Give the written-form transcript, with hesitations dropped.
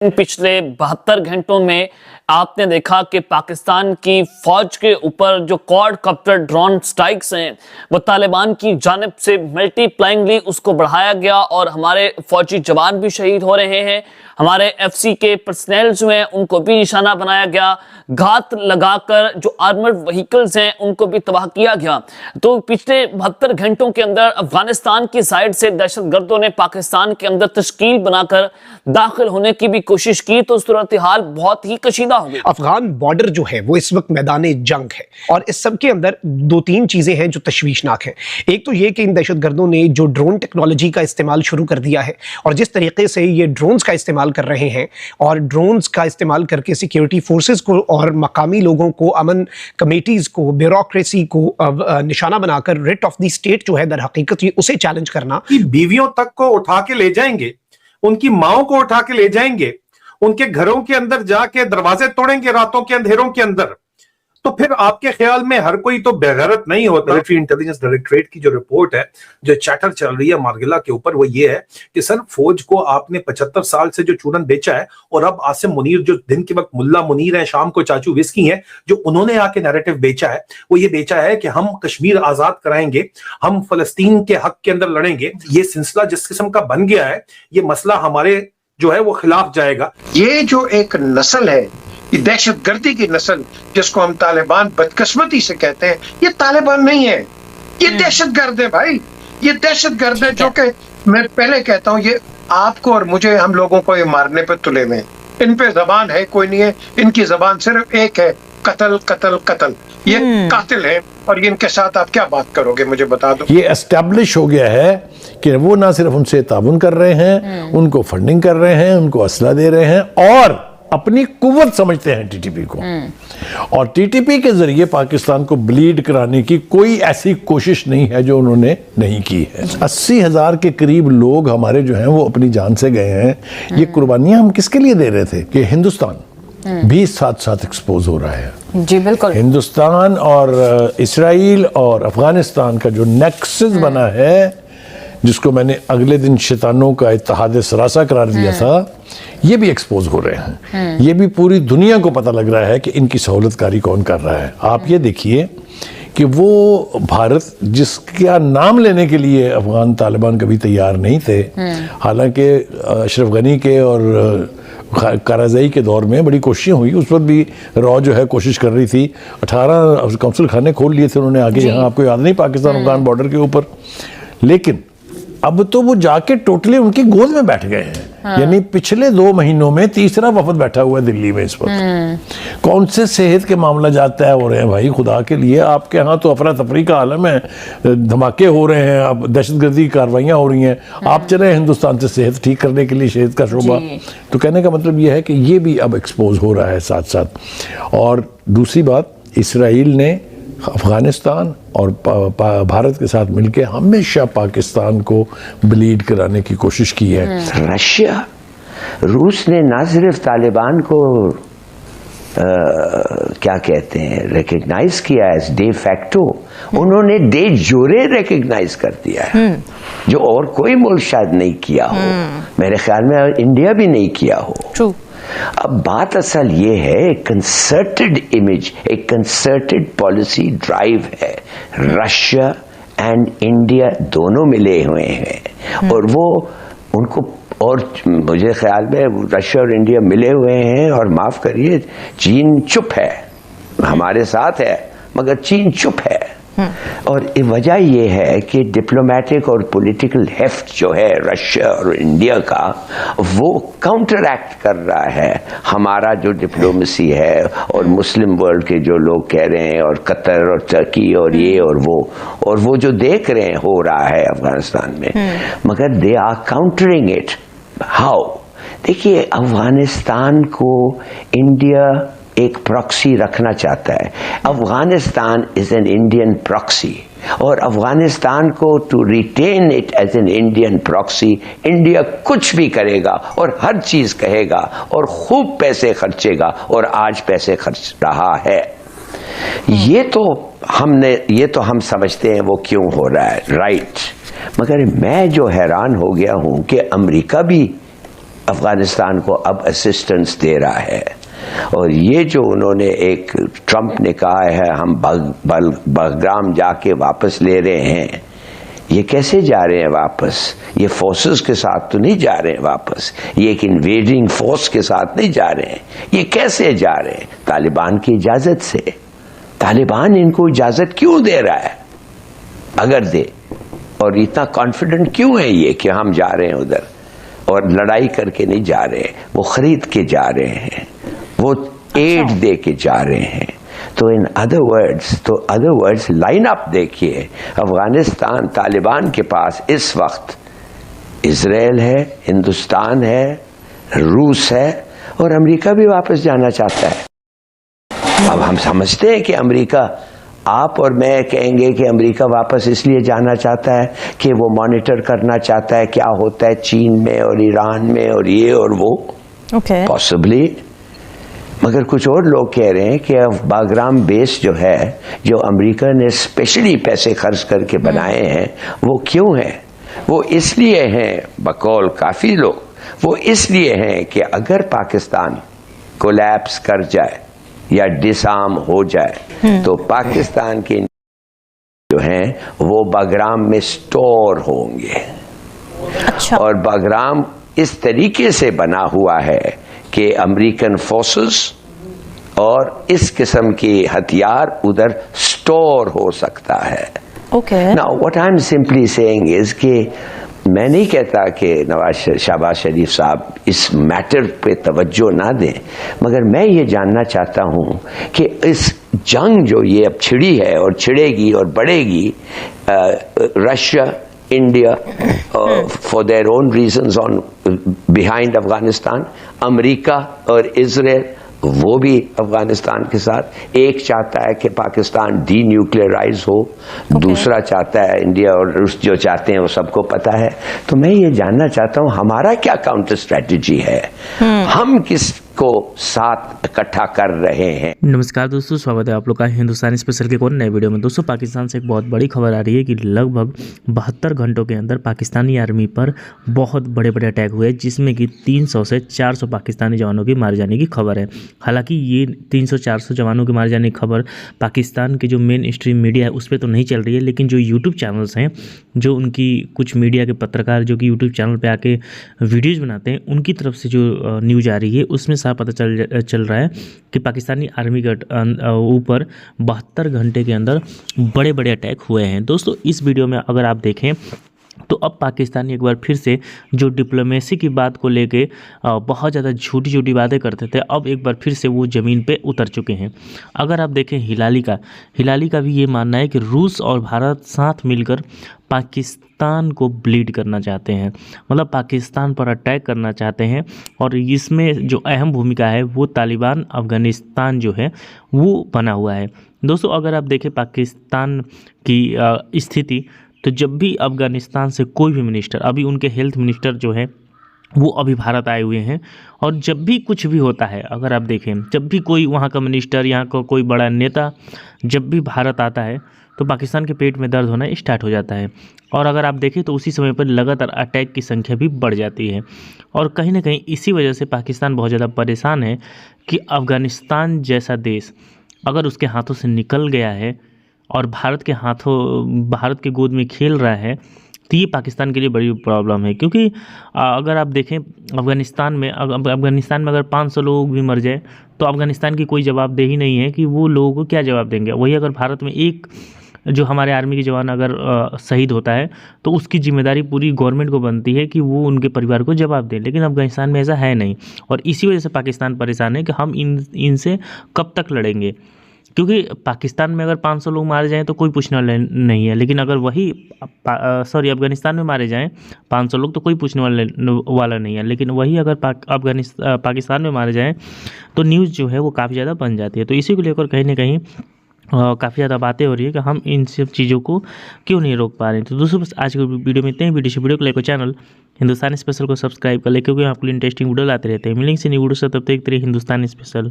पिछले 72 घंटों में आपने देखा कि पाकिस्तान की फौज के ऊपर जो क्वाड कॉप्टर ड्रोन स्ट्राइक्स हैं वो तालिबान की जानिब से मल्टीप्लाइंगली उसको बढ़ाया गया और हमारे फौजी जवान भी शहीद हो रहे हैं। हमारे एफसी के पर्सनल जो हैं उनको भी निशाना बनाया गया, घात लगाकर जो आर्मर्ड व्हीकल्स हैं उनको भी तबाह किया गया। तो पिछले 72 घंटों के अंदर अफगानिस्तान की साइड से दहशतगर्दों ने पाकिस्तान के अंदर तश्कील बनाकर दाखिल होने की भी कोशिश की तो सूरत हाल बहुत ही कशीदा हो गई। अफगान बॉर्डर जो है वो इस वक्त मैदान जंग है और इस सब के अंदर दो तीन चीजें हैं जो तशवीशनाक हैं। एक तो ये कि इन दहशतगर्दों ने जो ड्रोन टेक्नोलॉजी का इस्तेमाल शुरू कर दिया है और जिस तरीके से ये ड्रोन्स का इस्तेमाल कर रहे हैं और ड्रोन्स का इस्तेमाल करके सिक्योरिटी फोर्सेस को और मकामी लोगों को, अमन कमेटीज को, ब्यूरोक्रेसी को निशाना बनाकर रिट ऑफ द स्टेट जो है दर हकीकत ये उसे चैलेंज करना। बीवियों तक को उठा के ले जाएंगे, उनकी माओं को उठा के ले जाएंगे, उनके घरों के अंदर जाके दरवाजे तोड़ेंगे रातों के अंधेरों के अंदर। तो फिर आपके ख्याल में हर कोई तो बेगैरत नहीं होता। मिलिट्री इंटेलिजेंस डायरेक्टरेट की जो रिपोर्ट है, जो चैटर चल रही है मार्गिला के ऊपर, वो ये है कि सर फौज को आपने 75 साल से जो चूरन बेचा है और अब आसिम मुनीर जो दिन के वक्त मुल्ला मुनीर है, शाम को चाचू विस्की है, जो उन्होंने आके नैरेटिव बेचा है वो ये बेचा है कि हम कश्मीर आजाद कराएंगे, हम फलस्तीन के हक के अंदर लड़ेंगे। ये सिलसिला जिस किस्म का बन गया है, ये मसला हमारे जो है वो खिलाफ जाएगा। ये जो एक नस्ल है, ये दहशतगर्दी की नस्ल जिसको हम तालिबान बदकिस्मती से कहते हैं, ये तालिबान नहीं है, ये दहशतगर्द है भाई। ये दहशतगर्द है जो कि मैं पहले कहता हूँ, ये आपको और मुझे, हम लोगों को ये मारने पे तुले में। इन पे जबान है कोई नहीं है, इनकी जबान सिर्फ एक है, कत्ल कत्ल कत्ल। ये कातिल है और इनके साथ आप क्या बात करोगे मुझे बता दो। ये एस्टैब्लिश हो गया है कि वो ना सिर्फ उनसे ताउन कर रहे हैं, उनको फंडिंग कर रहे हैं, उनको असला दे रहे हैं और अपनी कुव्वत समझते हैं टीटीपी को। और टीटीपी के जरिए पाकिस्तान को ब्लीड कराने की कोई ऐसी कोशिश नहीं है जो उन्होंने नहीं की है। 80,000 के करीब लोग हमारे जो हैं वो अपनी जान से गए हैं। ये कुर्बानियां हम किसके लिए दे रहे थे कि हिंदुस्तान भी साथ साथ एक्सपोज हो रहा है। जी बिल्कुल। हिंदुस्तान और इस्राइल और अफगानिस्तान का जो नेक्सस बना है, जिसको मैंने अगले दिन शैतानों का इत्तेहाद सरासा करार दिया था, ये भी एक्सपोज हो रहे हैं। ये भी पूरी दुनिया को पता लग रहा है कि इनकी सहूलतकारी कौन कर रहा है। आप ये देखिए कि वो भारत जिसका नाम लेने के लिए अफगान तालिबान कभी तैयार नहीं थे, हालांकि अशरफ गनी के और काराज़ई के दौर में बड़ी कोशिशें हुई, उस वक्त भी रॉ जो है कोशिश कर रही थी। 18 कौंसल खाने खोल लिए थे उन्होंने आगे, यहाँ आपको याद नहीं, पाकिस्तान अफगान बॉर्डर के ऊपर। लेकिन अब तो वो जाके टोटली उनकी गोद में बैठ गए हैं। यानी पिछले 2 महीनों में तीसरा वफद बैठा हुआ है दिल्ली में इस वक्त। कौन से सेहत के मामला जाता हो रहे हैं भाई, खुदा के लिए। आपके यहाँ तो अफरा तफरी का आलम है, धमाके हो रहे हैं, अब दहशतगर्दी की कार्रवाइयाँ हो रही हैं। आप चले हिंदुस्तान से सेहत ठीक करने के लिए, सेहत का शोबा। तो कहने का मतलब ये है कि ये भी अब एक्सपोज हो रहा है साथ साथ। और दूसरी बात, इसराइल ने अफगानिस्तान और भारत के साथ मिलकर हमेशा पाकिस्तान को ब्लीड कराने की कोशिश की है। रशिया, रूस ने ना सिर्फ तालिबान को क्या कहते हैं रिकग्नाइज किया एज डे फैक्टो, उन्होंने डे जोरे रिकग्नाइज कर दिया है, जो और कोई मुल्क शायद नहीं किया हो। मेरे ख्याल में इंडिया भी नहीं किया हो। True. अब बात असल ये है, एक कंसर्टेड इमेज, एक कंसर्टेड पॉलिसी ड्राइव है। रशिया एंड इंडिया दोनों मिले हुए हैं और वो उनको, और मुझे ख्याल में रशिया और इंडिया मिले हुए हैं। और माफ करिए, चीन चुप है, हमारे साथ है मगर चीन चुप है। और वजह यह है कि डिप्लोमेटिक और पॉलिटिकल हेफ्ट जो है रशिया और इंडिया का, वो काउंटर एक्ट कर रहा है हमारा जो डिप्लोमेसी है और मुस्लिम वर्ल्ड के जो लोग कह रहे हैं, और कतर और तुर्की और ये और वो जो देख रहे हैं हो रहा है अफगानिस्तान में, मगर they are countering it. How? देखिए, अफगानिस्तान को इंडिया एक प्रॉक्सी रखना चाहता है। Afghanistan is an Indian proxy, और अफगानिस्तान को to retain it as an Indian proxy, India कुछ भी करेगा और हर चीज कहेगा और खूब पैसे खर्चेगा, और आज पैसे खर्च रहा है। ये तो हम समझते हैं वो क्यों हो रहा है, राइट। मगर मैं जो हैरान हो गया हूं कि अमेरिका भी अफगानिस्तान को अब असिस्टेंस दे रहा है। और ये जो उन्होंने एक ट्रंप ने कहा है हम बहराम जाके वापस ले रहे हैं, ये कैसे जा रहे हैं वापस? ये फोर्सेस के साथ तो नहीं जा रहे हैं वापस, ये एक इन्वेडिंग फोर्स के साथ नहीं जा रहे हैं। ये कैसे जा रहे हैं? तालिबान की इजाजत से। तालिबान इनको इजाजत क्यों दे रहा है? अगर दे, और इतना कॉन्फिडेंट क्यों है ये कि हम जा रहे हैं उधर, और लड़ाई करके नहीं जा रहे हैं, वो खरीद के जा रहे हैं, वो एड दे के जा रहे हैं। तो in other words line up देखिए, अफगानिस्तान तालिबान के पास इस वक्त इजराइल है, हिंदुस्तान है, रूस है, और अमेरिका भी वापस जाना चाहता है। अब हम समझते हैं कि अमेरिका, आप और मैं कहेंगे कि अमेरिका वापस इसलिए जाना चाहता है कि वो मॉनिटर करना चाहता है क्या होता है चीन में और ईरान में और ये और वो, पॉसिबली। मगर कुछ और लोग कह रहे हैं कि बागराम बेस जो है, जो अमेरिका ने स्पेशली पैसे खर्च करके बनाए हैं, वो क्यों है? वो इसलिए हैं, बकौल काफी लोग, वो इसलिए हैं कि अगर पाकिस्तान कोलैप्स कर जाए या डिसआर्म हो जाए तो पाकिस्तान के जो हैं वो बागराम में स्टोर होंगे। अच्छा। और बागराम इस तरीके से बना हुआ है कि अमेरिकन फोर्सेस और इस किस्म के हथियार उधर स्टोर हो सकता है। Now what I am simply saying is कि मैं नहीं कहता कि शहबाज शरीफ साहब इस मैटर पे तवज्जो ना दें, मगर मैं ये जानना चाहता हूं कि इस जंग जो ये अब छिड़ी है और छिड़ेगी और बढ़ेगी, Russia, India for their own reasons on behind Afghanistan, America और इजराइल वो भी अफगानिस्तान के साथ, एक चाहता है कि पाकिस्तान डी न्यूक्लियराइज हो, दूसरा चाहता है, इंडिया और रूस जो चाहते हैं वो सबको पता है। तो मैं ये जानना चाहता हूं हमारा क्या काउंटर स्ट्रेटजी है, हम किसको साथ इकट्ठा कर रहे हैं। नमस्कार दोस्तों, स्वागत है आप लोग का हिंदुस्तानी स्पेशल के एक और नए वीडियो में। दोस्तों, पाकिस्तान से एक बहुत बड़ी खबर आ रही है कि लगभग 72 घंटों के अंदर पाकिस्तानी आर्मी पर बहुत बड़े बड़े अटैक हुए, जिसमें कि 300 से 400 पाकिस्तानी जवानों की मारे जाने की खबर है। हालांकि ये 300-400 जवानों के मारे जाने की खबर पाकिस्तान के जो मेन स्ट्रीम मीडिया है उस पर तो नहीं चल रही है, लेकिन जो यूट्यूब चैनल्स हैं, जो उनकी कुछ मीडिया के पत्रकार जो कि यूट्यूब चैनल पे आके वीडियोज़ बनाते हैं, उनकी तरफ से जो न्यूज़ आ रही है उसमें साफ पता चल रहा है कि पाकिस्तानी आर्मी के ऊपर 72 घंटे के अंदर बड़े बड़े अटैक हुए हैं। दोस्तों, इस वीडियो में अगर आप देखें तो अब पाकिस्तानी एक बार फिर से जो डिप्लोमेसी की बात को लेके बहुत ज़्यादा झूठी झूठी बातें करते थे, अब एक बार फिर से वो ज़मीन पे उतर चुके हैं। अगर आप देखें हिलाली का भी ये मानना है कि रूस और भारत साथ मिलकर पाकिस्तान को ब्लीड करना चाहते हैं, मतलब पाकिस्तान पर अटैक करना चाहते हैं। और इसमें जो अहम भूमिका है वो तालिबान अफ़गानिस्तान जो है वो बना हुआ है। दोस्तों, अगर आप देखें पाकिस्तान की स्थिति, तो जब भी अफ़गानिस्तान से कोई भी मिनिस्टर, अभी उनके हेल्थ मिनिस्टर जो है वो अभी भारत आए हुए हैं, और जब भी कुछ भी होता है, अगर आप देखें, जब भी कोई वहाँ का मिनिस्टर, यहाँ का कोई बड़ा नेता जब भी भारत आता है तो पाकिस्तान के पेट में दर्द होना स्टार्ट हो जाता है। और अगर आप देखें तो उसी समय पर लगातार अटैक की संख्या भी बढ़ जाती है। और कहीं ना कहीं इसी वजह से पाकिस्तान बहुत ज़्यादा परेशान है कि अफ़गानिस्तान जैसा देश अगर उसके हाथों से निकल गया है और भारत के गोद में खेल रहा है, तो ये पाकिस्तान के लिए बड़ी प्रॉब्लम है। क्योंकि अगर आप देखें अफ़गानिस्तान में अगर 500 लोग भी मर जाए तो अफ़गानिस्तान की कोई जवाबदेही नहीं है कि वो लोगों को क्या जवाब देंगे। वही अगर भारत में एक जो हमारे आर्मी के जवान अगर शहीद होता है तो उसकी जिम्मेदारी पूरी गवर्नमेंट को बनती है कि वो उनके परिवार को जवाब दे, लेकिन अफ़गानिस्तान में ऐसा है नहीं। और इसी वजह से पाकिस्तान परेशान है कि हम इनसे कब तक लड़ेंगे। क्योंकि पाकिस्तान में अगर 500 लोग मारे जाएं तो कोई पूछने वाला नहीं है, लेकिन अगर अफ़गानिस्तान में मारे जाएं 500 लोग तो कोई पूछने वाला नहीं है। लेकिन वही अगर पाकिस्तान में मारे जाएं तो न्यूज़ जो है वो काफ़ी ज़्यादा बन जाती है। तो इसी को लेकर कहीं ना कहीं काफ़ी ज़्यादा बातें हो रही है कि हम इन सब चीज़ों को क्यों नहीं रोक पा रहे हैं। तो दोस्तों, बस आज की वीडियो में इतने ही। वीडियो को लेकर चैनल हिंदुस्तानी स्पेशल को सब्सक्राइब कर ले, क्योंकि आपके लिए इंटरेस्टिंग वीडियो लाते रहते हैं। मिलेंगे से न्यू वीडियो से, तब तक हिंदुस्तानी स्पेशल।